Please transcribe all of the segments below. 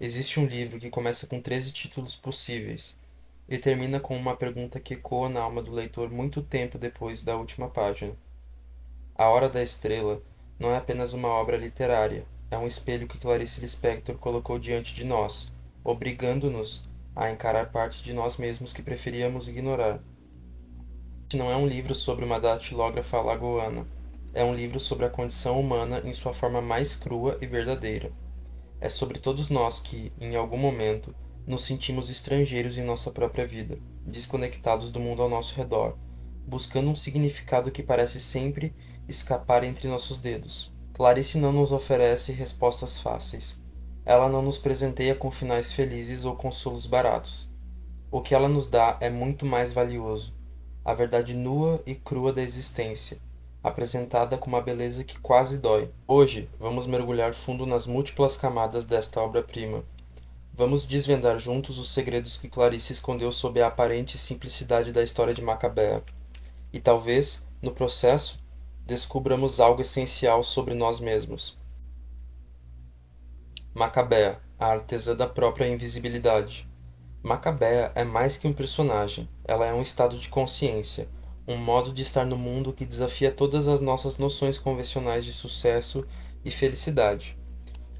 Existe um livro que começa com 13 títulos possíveis e termina com uma pergunta que ecoa na alma do leitor muito tempo depois da última página. A Hora da Estrela não é apenas uma obra literária, é um espelho que Clarice Lispector colocou diante de nós, obrigando-nos a encarar parte de nós mesmos que preferíamos ignorar. Este não é um livro sobre uma datilógrafa alagoana, é um livro sobre a condição humana em sua forma mais crua e verdadeira. É sobre todos nós que, em algum momento, nos sentimos estrangeiros em nossa própria vida, desconectados do mundo ao nosso redor, buscando um significado que parece sempre escapar entre nossos dedos. Clarice não nos oferece respostas fáceis. Ela não nos presenteia com finais felizes ou consolos baratos. O que ela nos dá é muito mais valioso: a verdade nua e crua da existência, apresentada com uma beleza que quase dói. Hoje, vamos mergulhar fundo nas múltiplas camadas desta obra-prima. Vamos desvendar juntos os segredos que Clarice escondeu sob a aparente simplicidade da história de Macabea. E talvez, no processo, descubramos algo essencial sobre nós mesmos. Macabea, a artesã da própria invisibilidade. Macabea é mais que um personagem, ela é um estado de consciência, um modo de estar no mundo que desafia todas as nossas noções convencionais de sucesso e felicidade.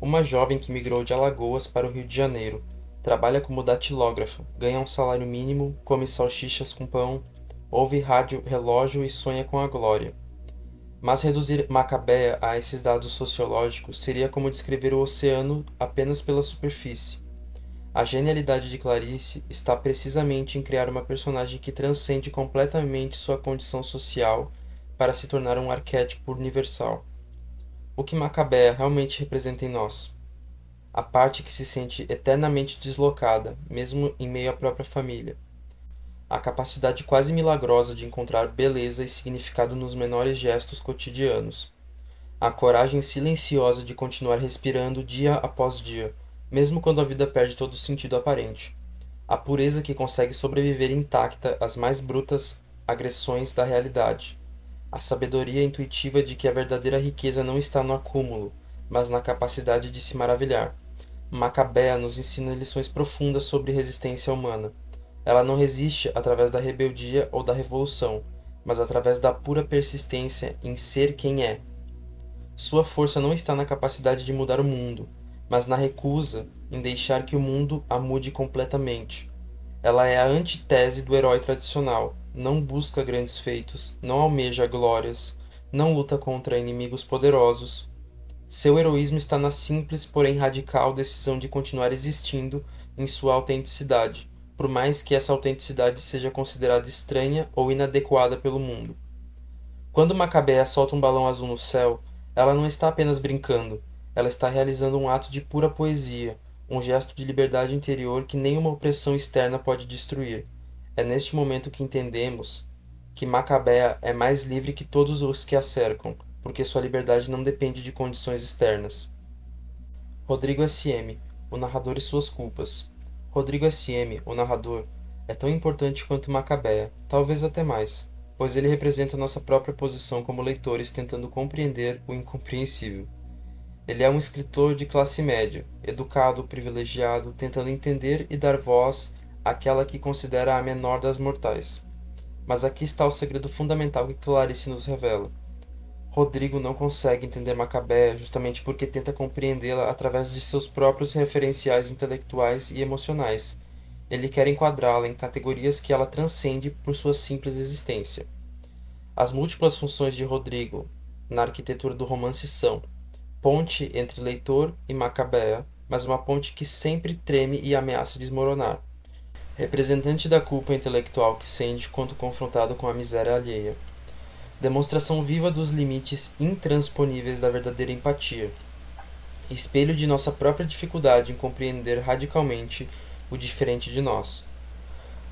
Uma jovem que migrou de Alagoas para o Rio de Janeiro, trabalha como datilógrafa, ganha um salário mínimo, come salsichas com pão, ouve rádio relógio e sonha com a glória. Mas reduzir Macabea a esses dados sociológicos seria como descrever o oceano apenas pela superfície. A genialidade de Clarice está precisamente em criar uma personagem que transcende completamente sua condição social para se tornar um arquétipo universal. O que Macabea realmente representa em nós? A parte que se sente eternamente deslocada, mesmo em meio à própria família. A capacidade quase milagrosa de encontrar beleza e significado nos menores gestos cotidianos. A coragem silenciosa de continuar respirando dia após dia, mesmo quando a vida perde todo o sentido aparente. A pureza que consegue sobreviver intacta às mais brutas agressões da realidade. A sabedoria intuitiva de que a verdadeira riqueza não está no acúmulo, mas na capacidade de se maravilhar. Macabea nos ensina lições profundas sobre resistência humana. Ela não resiste através da rebeldia ou da revolução, mas através da pura persistência em ser quem é. Sua força não está na capacidade de mudar o mundo, mas na recusa em deixar que o mundo a mude completamente. Ela é a antítese do herói tradicional, não busca grandes feitos, não almeja glórias, não luta contra inimigos poderosos. Seu heroísmo está na simples, porém radical decisão de continuar existindo em sua autenticidade, por mais que essa autenticidade seja considerada estranha ou inadequada pelo mundo. Quando Macabea solta um balão azul no céu, ela não está apenas brincando, ela está realizando um ato de pura poesia, um gesto de liberdade interior que nenhuma opressão externa pode destruir. É neste momento que entendemos que Macabea é mais livre que todos os que a cercam, porque sua liberdade não depende de condições externas. Rodrigo S.M., o narrador e suas culpas. Rodrigo S.M., o narrador, é tão importante quanto Macabea, talvez até mais, pois ele representa nossa própria posição como leitores tentando compreender o incompreensível. Ele é um escritor de classe média, educado, privilegiado, tentando entender e dar voz àquela que considera a menor das mortais. Mas aqui está o segredo fundamental que Clarice nos revela. Rodrigo não consegue entender Macabea justamente porque tenta compreendê-la através de seus próprios referenciais intelectuais e emocionais. Ele quer enquadrá-la em categorias que ela transcende por sua simples existência. As múltiplas funções de Rodrigo na arquitetura do romance são ponte entre leitor e Macabea, mas uma ponte que sempre treme e ameaça desmoronar. Representante da culpa intelectual que sente quando confrontado com a miséria alheia. Demonstração viva dos limites intransponíveis da verdadeira empatia. Espelho de nossa própria dificuldade em compreender radicalmente o diferente de nós.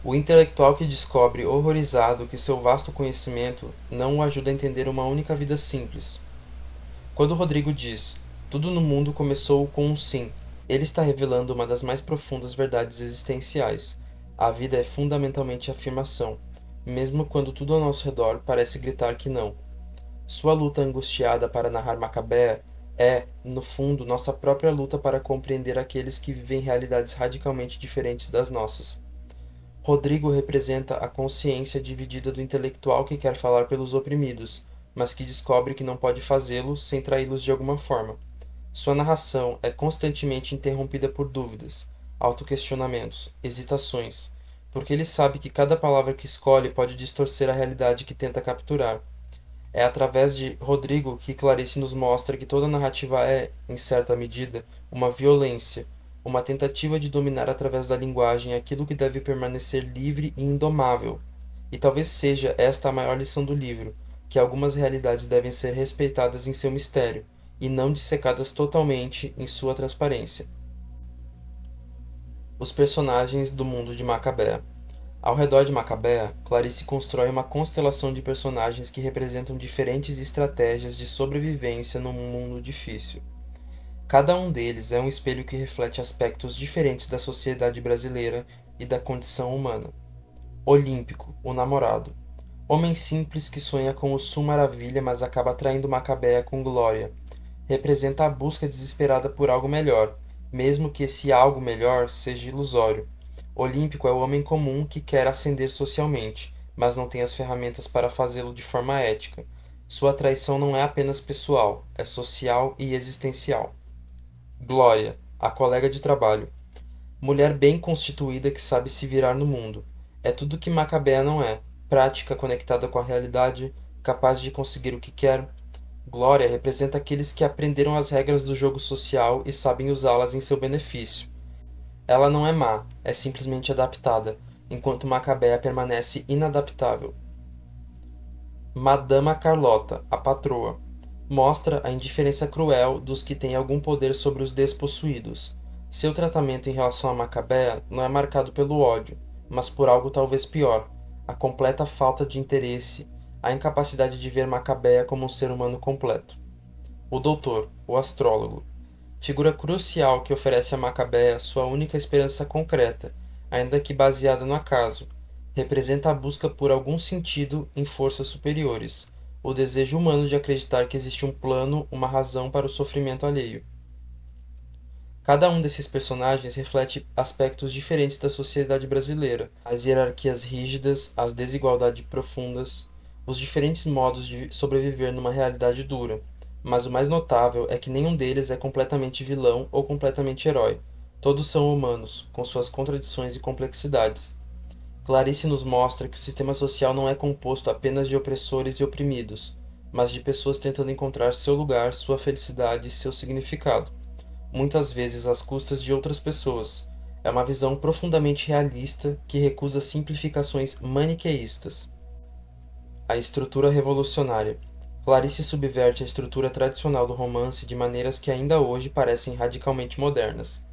O intelectual que descobre horrorizado que seu vasto conhecimento não o ajuda a entender uma única vida simples. Quando Rodrigo diz: "Tudo no mundo começou com um sim", ele está revelando uma das mais profundas verdades existenciais. A vida é fundamentalmente afirmação, mesmo quando tudo ao nosso redor parece gritar que não. Sua luta angustiada para narrar Macabea É, no fundo, nossa própria luta para compreender aqueles que vivem realidades radicalmente diferentes das nossas. Rodrigo representa a consciência dividida do intelectual que quer falar pelos oprimidos, mas que descobre que não pode fazê-lo sem traí-los de alguma forma. Sua narração é constantemente interrompida por dúvidas, autoquestionamentos, hesitações, porque ele sabe que cada palavra que escolhe pode distorcer a realidade que tenta capturar. É através de Rodrigo que Clarice nos mostra que toda narrativa é, em certa medida, uma violência, uma tentativa de dominar através da linguagem aquilo que deve permanecer livre e indomável. E talvez seja esta a maior lição do livro, que algumas realidades devem ser respeitadas em seu mistério, e não dissecadas totalmente em sua transparência. Os personagens do mundo de Macabea. Ao redor de Macabea, Clarice constrói uma constelação de personagens que representam diferentes estratégias de sobrevivência num mundo difícil. Cada um deles é um espelho que reflete aspectos diferentes da sociedade brasileira e da condição humana. Olímpico, o namorado. Homem simples que sonha com o Sul Maravilha, mas acaba traindo Macabea com Glória. Representa a busca desesperada por algo melhor, mesmo que esse algo melhor seja ilusório. Olímpico é o homem comum que quer ascender socialmente, mas não tem as ferramentas para fazê-lo de forma ética. Sua traição não é apenas pessoal, é social e existencial. Glória, a colega de trabalho. Mulher bem constituída que sabe se virar no mundo. É tudo que Macabea não é. Prática, conectada com a realidade, capaz de conseguir o que quer. Glória representa aqueles que aprenderam as regras do jogo social e sabem usá-las em seu benefício. Ela não é má, é simplesmente adaptada, enquanto Macabea permanece inadaptável. Madama Carlota, a patroa, mostra a indiferença cruel dos que têm algum poder sobre os despossuídos. Seu tratamento em relação a Macabea não é marcado pelo ódio, mas por algo talvez pior, a completa falta de interesse, a incapacidade de ver Macabea como um ser humano completo. O doutor, o astrólogo, figura crucial que oferece a Macabea sua única esperança concreta, ainda que baseada no acaso, representa a busca por algum sentido em forças superiores, o desejo humano de acreditar que existe um plano, uma razão para o sofrimento alheio. Cada um desses personagens reflete aspectos diferentes da sociedade brasileira, as hierarquias rígidas, as desigualdades profundas, os diferentes modos de sobreviver numa realidade dura. Mas o mais notável é que nenhum deles é completamente vilão ou completamente herói. Todos são humanos, com suas contradições e complexidades. Clarice nos mostra que o sistema social não é composto apenas de opressores e oprimidos, mas de pessoas tentando encontrar seu lugar, sua felicidade e seu significado, muitas vezes às custas de outras pessoas. É uma visão profundamente realista que recusa simplificações maniqueístas. A estrutura revolucionária. Clarice subverte a estrutura tradicional do romance de maneiras que ainda hoje parecem radicalmente modernas.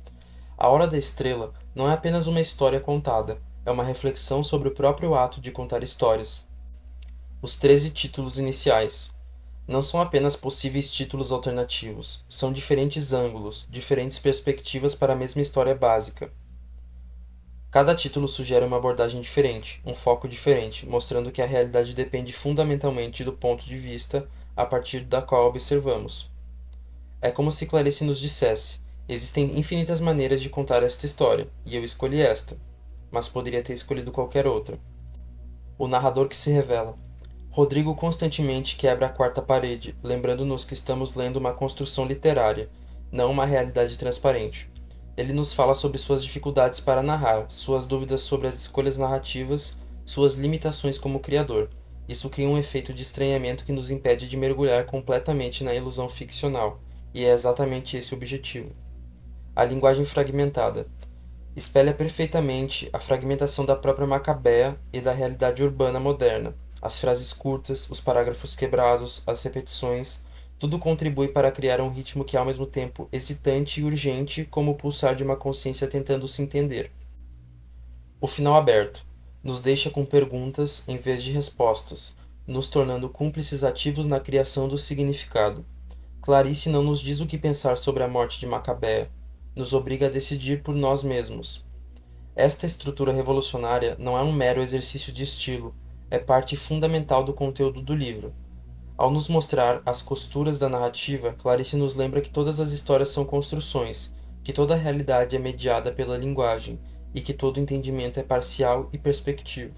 A Hora da Estrela não é apenas uma história contada, é uma reflexão sobre o próprio ato de contar histórias. Os 13 títulos iniciais não são apenas possíveis títulos alternativos, são diferentes ângulos, diferentes perspectivas para a mesma história básica. Cada título sugere uma abordagem diferente, um foco diferente, mostrando que a realidade depende fundamentalmente do ponto de vista a partir da qual observamos. É como se Clarice nos dissesse: existem infinitas maneiras de contar esta história, e eu escolhi esta, mas poderia ter escolhido qualquer outra. O narrador que se revela. Rodrigo constantemente quebra a quarta parede, lembrando-nos que estamos lendo uma construção literária, não uma realidade transparente. Ele nos fala sobre suas dificuldades para narrar, suas dúvidas sobre as escolhas narrativas, suas limitações como criador. Isso cria um efeito de estranhamento que nos impede de mergulhar completamente na ilusão ficcional, e é exatamente esse o objetivo. A linguagem fragmentada espelha perfeitamente a fragmentação da própria Macabea e da realidade urbana moderna. As frases curtas, os parágrafos quebrados, as repetições, tudo contribui para criar um ritmo que é ao mesmo tempo hesitante e urgente, como o pulsar de uma consciência tentando se entender. O final aberto nos deixa com perguntas em vez de respostas, nos tornando cúmplices ativos na criação do significado. Clarice não nos diz o que pensar sobre a morte de Macabea, nos obriga a decidir por nós mesmos. Esta estrutura revolucionária não é um mero exercício de estilo, é parte fundamental do conteúdo do livro. Ao nos mostrar as costuras da narrativa, Clarice nos lembra que todas as histórias são construções, que toda a realidade é mediada pela linguagem e que todo entendimento é parcial e perspectivo.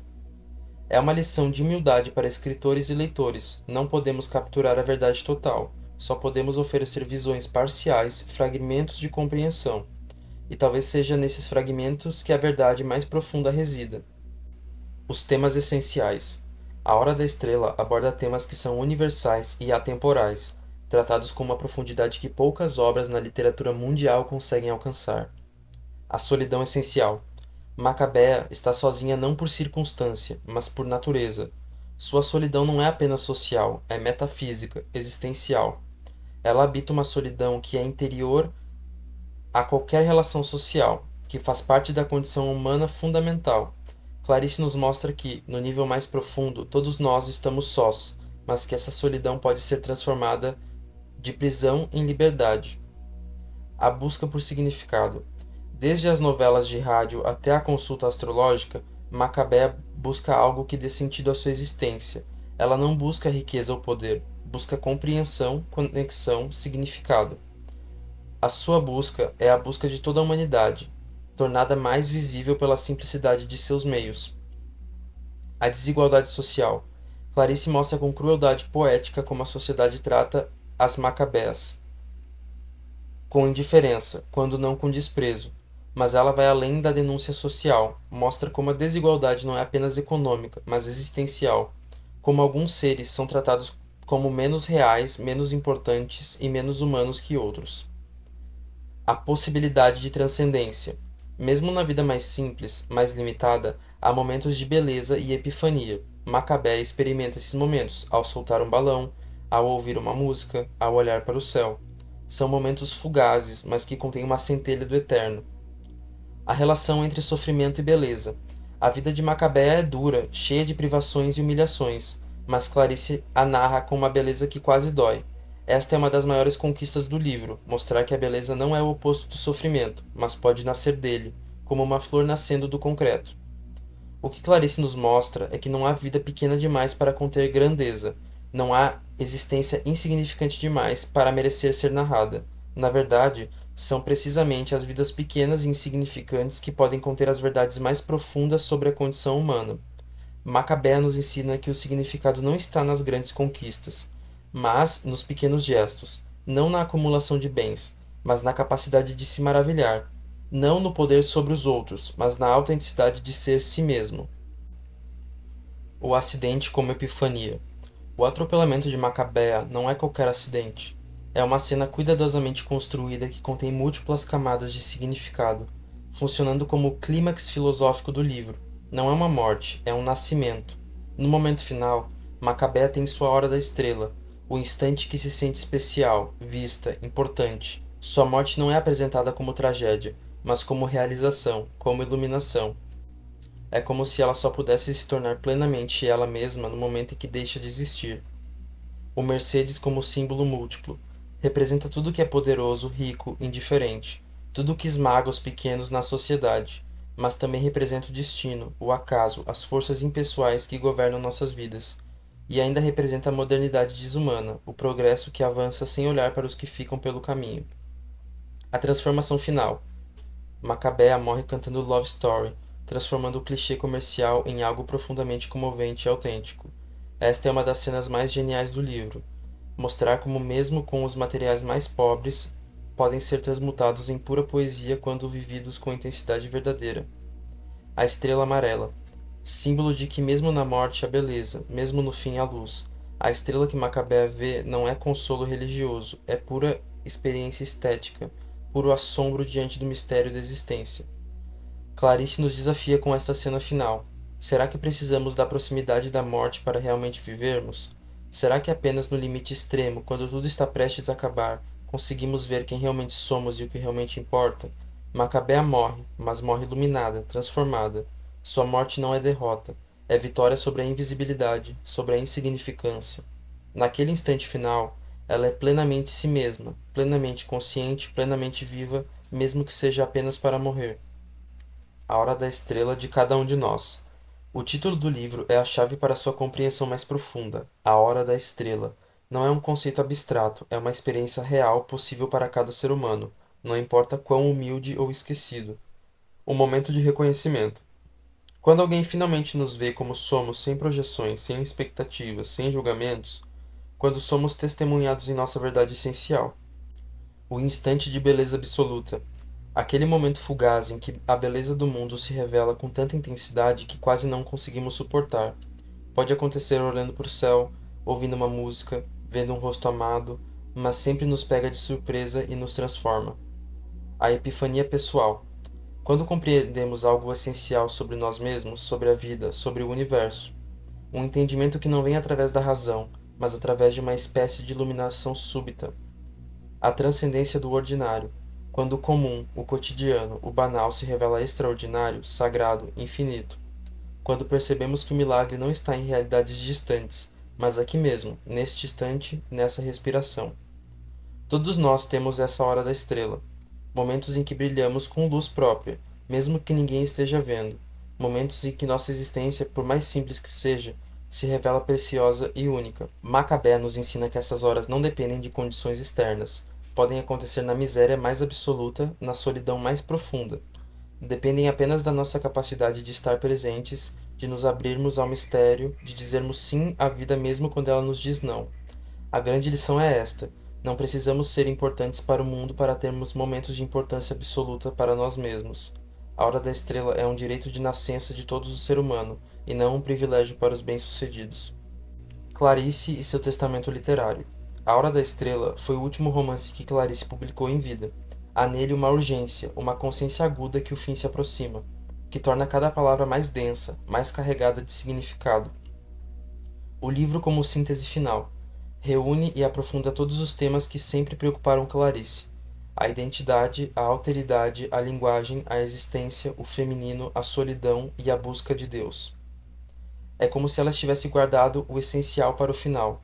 É uma lição de humildade para escritores e leitores. Não podemos capturar a verdade total, só podemos oferecer visões parciais, fragmentos de compreensão. E talvez seja nesses fragmentos que a verdade mais profunda resida. Os temas essenciais. A Hora da Estrela aborda temas que são universais e atemporais, tratados com uma profundidade que poucas obras na literatura mundial conseguem alcançar. A solidão essencial. Macabea está sozinha não por circunstância, mas por natureza. Sua solidão não é apenas social, é metafísica, existencial. Ela habita uma solidão que é interior a qualquer relação social, que faz parte da condição humana fundamental. Clarice nos mostra que, no nível mais profundo, todos nós estamos sós, mas que essa solidão pode ser transformada de prisão em liberdade. A busca por significado. Desde as novelas de rádio até a consulta astrológica, Macabea busca algo que dê sentido à sua existência. Ela não busca riqueza ou poder, busca compreensão, conexão, significado. A sua busca é a busca de toda a humanidade, tornada mais visível pela simplicidade de seus meios. A desigualdade social. Clarice mostra com crueldade poética como a sociedade trata as macabeas. Com indiferença, quando não com desprezo. Mas ela vai além da denúncia social, mostra como a desigualdade não é apenas econômica, mas existencial. Como alguns seres são tratados como menos reais, menos importantes e menos humanos que outros. A possibilidade de transcendência. Mesmo na vida mais simples, mais limitada, há momentos de beleza e epifania. Macabé experimenta esses momentos ao soltar um balão, ao ouvir uma música, ao olhar para o céu. São momentos fugazes, mas que contêm uma centelha do eterno. A relação entre sofrimento e beleza. A vida de Macabé é dura, cheia de privações e humilhações, mas Clarice a narra com uma beleza que quase dói. Esta é uma das maiores conquistas do livro, mostrar que a beleza não é o oposto do sofrimento, mas pode nascer dele, como uma flor nascendo do concreto. O que Clarice nos mostra é que não há vida pequena demais para conter grandeza, não há existência insignificante demais para merecer ser narrada. Na verdade, são precisamente as vidas pequenas e insignificantes que podem conter as verdades mais profundas sobre a condição humana. Macabea nos ensina que o significado não está nas grandes conquistas, mas nos pequenos gestos, não na acumulação de bens, mas na capacidade de se maravilhar, não no poder sobre os outros, mas na autenticidade de ser si mesmo. O acidente como epifania. O atropelamento de Macabea não é qualquer acidente. É uma cena cuidadosamente construída que contém múltiplas camadas de significado, funcionando como o clímax filosófico do livro. Não é uma morte, é um nascimento. No momento final, Macabea tem sua hora da estrela, o instante que se sente especial, vista, importante. Sua morte não é apresentada como tragédia, mas como realização, como iluminação. É como se ela só pudesse se tornar plenamente ela mesma no momento em que deixa de existir. O Mercedes como símbolo múltiplo. Representa tudo que é poderoso, rico, indiferente. Tudo que esmaga os pequenos na sociedade. Mas também representa o destino, o acaso, as forças impessoais que governam nossas vidas. E ainda representa a modernidade desumana, o progresso que avança sem olhar para os que ficam pelo caminho. A transformação final. Macabea morre cantando Love Story, transformando o clichê comercial em algo profundamente comovente e autêntico. Esta é uma das cenas mais geniais do livro. Mostrar como mesmo com os materiais mais pobres podem ser transmutados em pura poesia quando vividos com intensidade verdadeira. A estrela amarela, símbolo de que mesmo na morte há beleza, mesmo no fim há luz. A estrela que Macabea vê não é consolo religioso, é pura experiência estética, puro assombro diante do mistério da existência. Clarice nos desafia com esta cena final. Será que precisamos da proximidade da morte para realmente vivermos? Será que apenas no limite extremo, quando tudo está prestes a acabar, conseguimos ver quem realmente somos e o que realmente importa? Macabea morre, mas morre iluminada, transformada. Sua morte não é derrota, é vitória sobre a invisibilidade, sobre a insignificância. Naquele instante final, ela é plenamente si mesma, plenamente consciente, plenamente viva, mesmo que seja apenas para morrer. A Hora da Estrela de cada um de nós. O título do livro é a chave para sua compreensão mais profunda, A Hora da Estrela. Não é um conceito abstrato, é uma experiência real possível para cada ser humano, não importa quão humilde ou esquecido. O momento de reconhecimento. Quando alguém finalmente nos vê como somos, sem projeções, sem expectativas, sem julgamentos, quando somos testemunhados em nossa verdade essencial. O instante de beleza absoluta. Aquele momento fugaz em que a beleza do mundo se revela com tanta intensidade que quase não conseguimos suportar. Pode acontecer olhando para o céu, ouvindo uma música, vendo um rosto amado, mas sempre nos pega de surpresa e nos transforma. A epifania pessoal. Quando compreendemos algo essencial sobre nós mesmos, sobre a vida, sobre o universo, um entendimento que não vem através da razão, mas através de uma espécie de iluminação súbita. A transcendência do ordinário. Quando o comum, o cotidiano, o banal se revela extraordinário, sagrado, infinito. Quando percebemos que o milagre não está em realidades distantes, mas aqui mesmo, neste instante, nessa respiração. Todos nós temos essa hora da estrela, momentos em que brilhamos com luz própria, mesmo que ninguém esteja vendo, momentos em que nossa existência, por mais simples que seja, se revela preciosa e única. Macabé nos ensina que essas horas não dependem de condições externas, podem acontecer na miséria mais absoluta, na solidão mais profunda. Dependem apenas da nossa capacidade de estar presentes, de nos abrirmos ao mistério, de dizermos sim à vida mesmo quando ela nos diz não. A grande lição é esta: não precisamos ser importantes para o mundo para termos momentos de importância absoluta para nós mesmos. A hora da estrela é um direito de nascença de todo o ser humano, e não um privilégio para os bem-sucedidos. Clarice e seu testamento literário. A Hora da Estrela foi o último romance que Clarice publicou em vida. Há nele uma urgência, uma consciência aguda que o fim se aproxima, que torna cada palavra mais densa, mais carregada de significado. O livro, como síntese final, reúne e aprofunda todos os temas que sempre preocuparam Clarice: a identidade, a alteridade, a linguagem, a existência, o feminino, a solidão e a busca de Deus. É como se ela tivesse guardado o essencial para o final.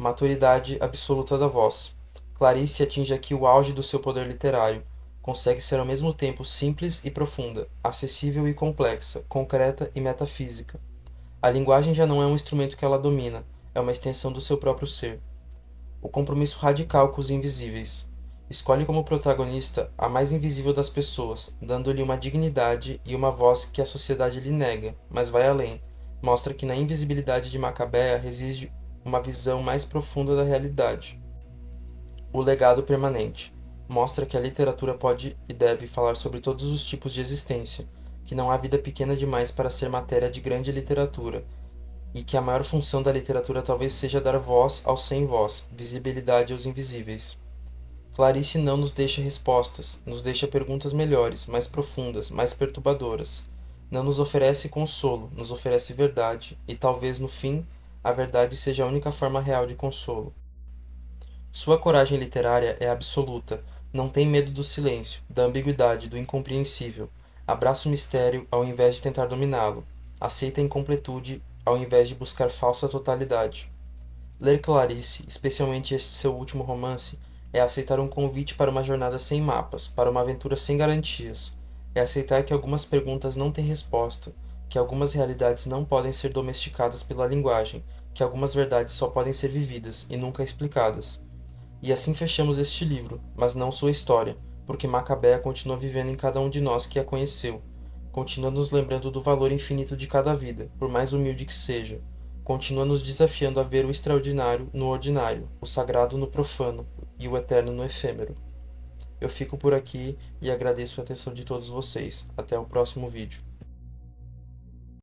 Maturidade absoluta da voz. Clarice atinge aqui o auge do seu poder literário. Consegue ser ao mesmo tempo simples e profunda, acessível e complexa, concreta e metafísica. A linguagem já não é um instrumento que ela domina, é uma extensão do seu próprio ser. O compromisso radical com os invisíveis. Escolhe como protagonista a mais invisível das pessoas, dando-lhe uma dignidade e uma voz que a sociedade lhe nega, mas vai além. Mostra que na invisibilidade de Macabea reside uma visão mais profunda da realidade. O legado permanente. Mostra que a literatura pode e deve falar sobre todos os tipos de existência, que não há vida pequena demais para ser matéria de grande literatura, e que a maior função da literatura talvez seja dar voz aos sem voz, visibilidade aos invisíveis. Clarice não nos deixa respostas, nos deixa perguntas melhores, mais profundas, mais perturbadoras. Não nos oferece consolo, nos oferece verdade, e talvez no fim, a verdade seja a única forma real de consolo. Sua coragem literária é absoluta, não tem medo do silêncio, da ambiguidade, do incompreensível. Abraça o mistério ao invés de tentar dominá-lo. Aceita a incompletude ao invés de buscar falsa totalidade. Ler Clarice, especialmente este seu último romance, é aceitar um convite para uma jornada sem mapas, para uma aventura sem garantias. É aceitar que algumas perguntas não têm resposta, que algumas realidades não podem ser domesticadas pela linguagem, que algumas verdades só podem ser vividas e nunca explicadas. E assim fechamos este livro, mas não sua história, porque Macabea continua vivendo em cada um de nós que a conheceu. Continua nos lembrando do valor infinito de cada vida, por mais humilde que seja. Continua nos desafiando a ver o extraordinário no ordinário, o sagrado no profano e o eterno no efêmero. Eu fico por aqui e agradeço a atenção de todos vocês. Até o próximo vídeo.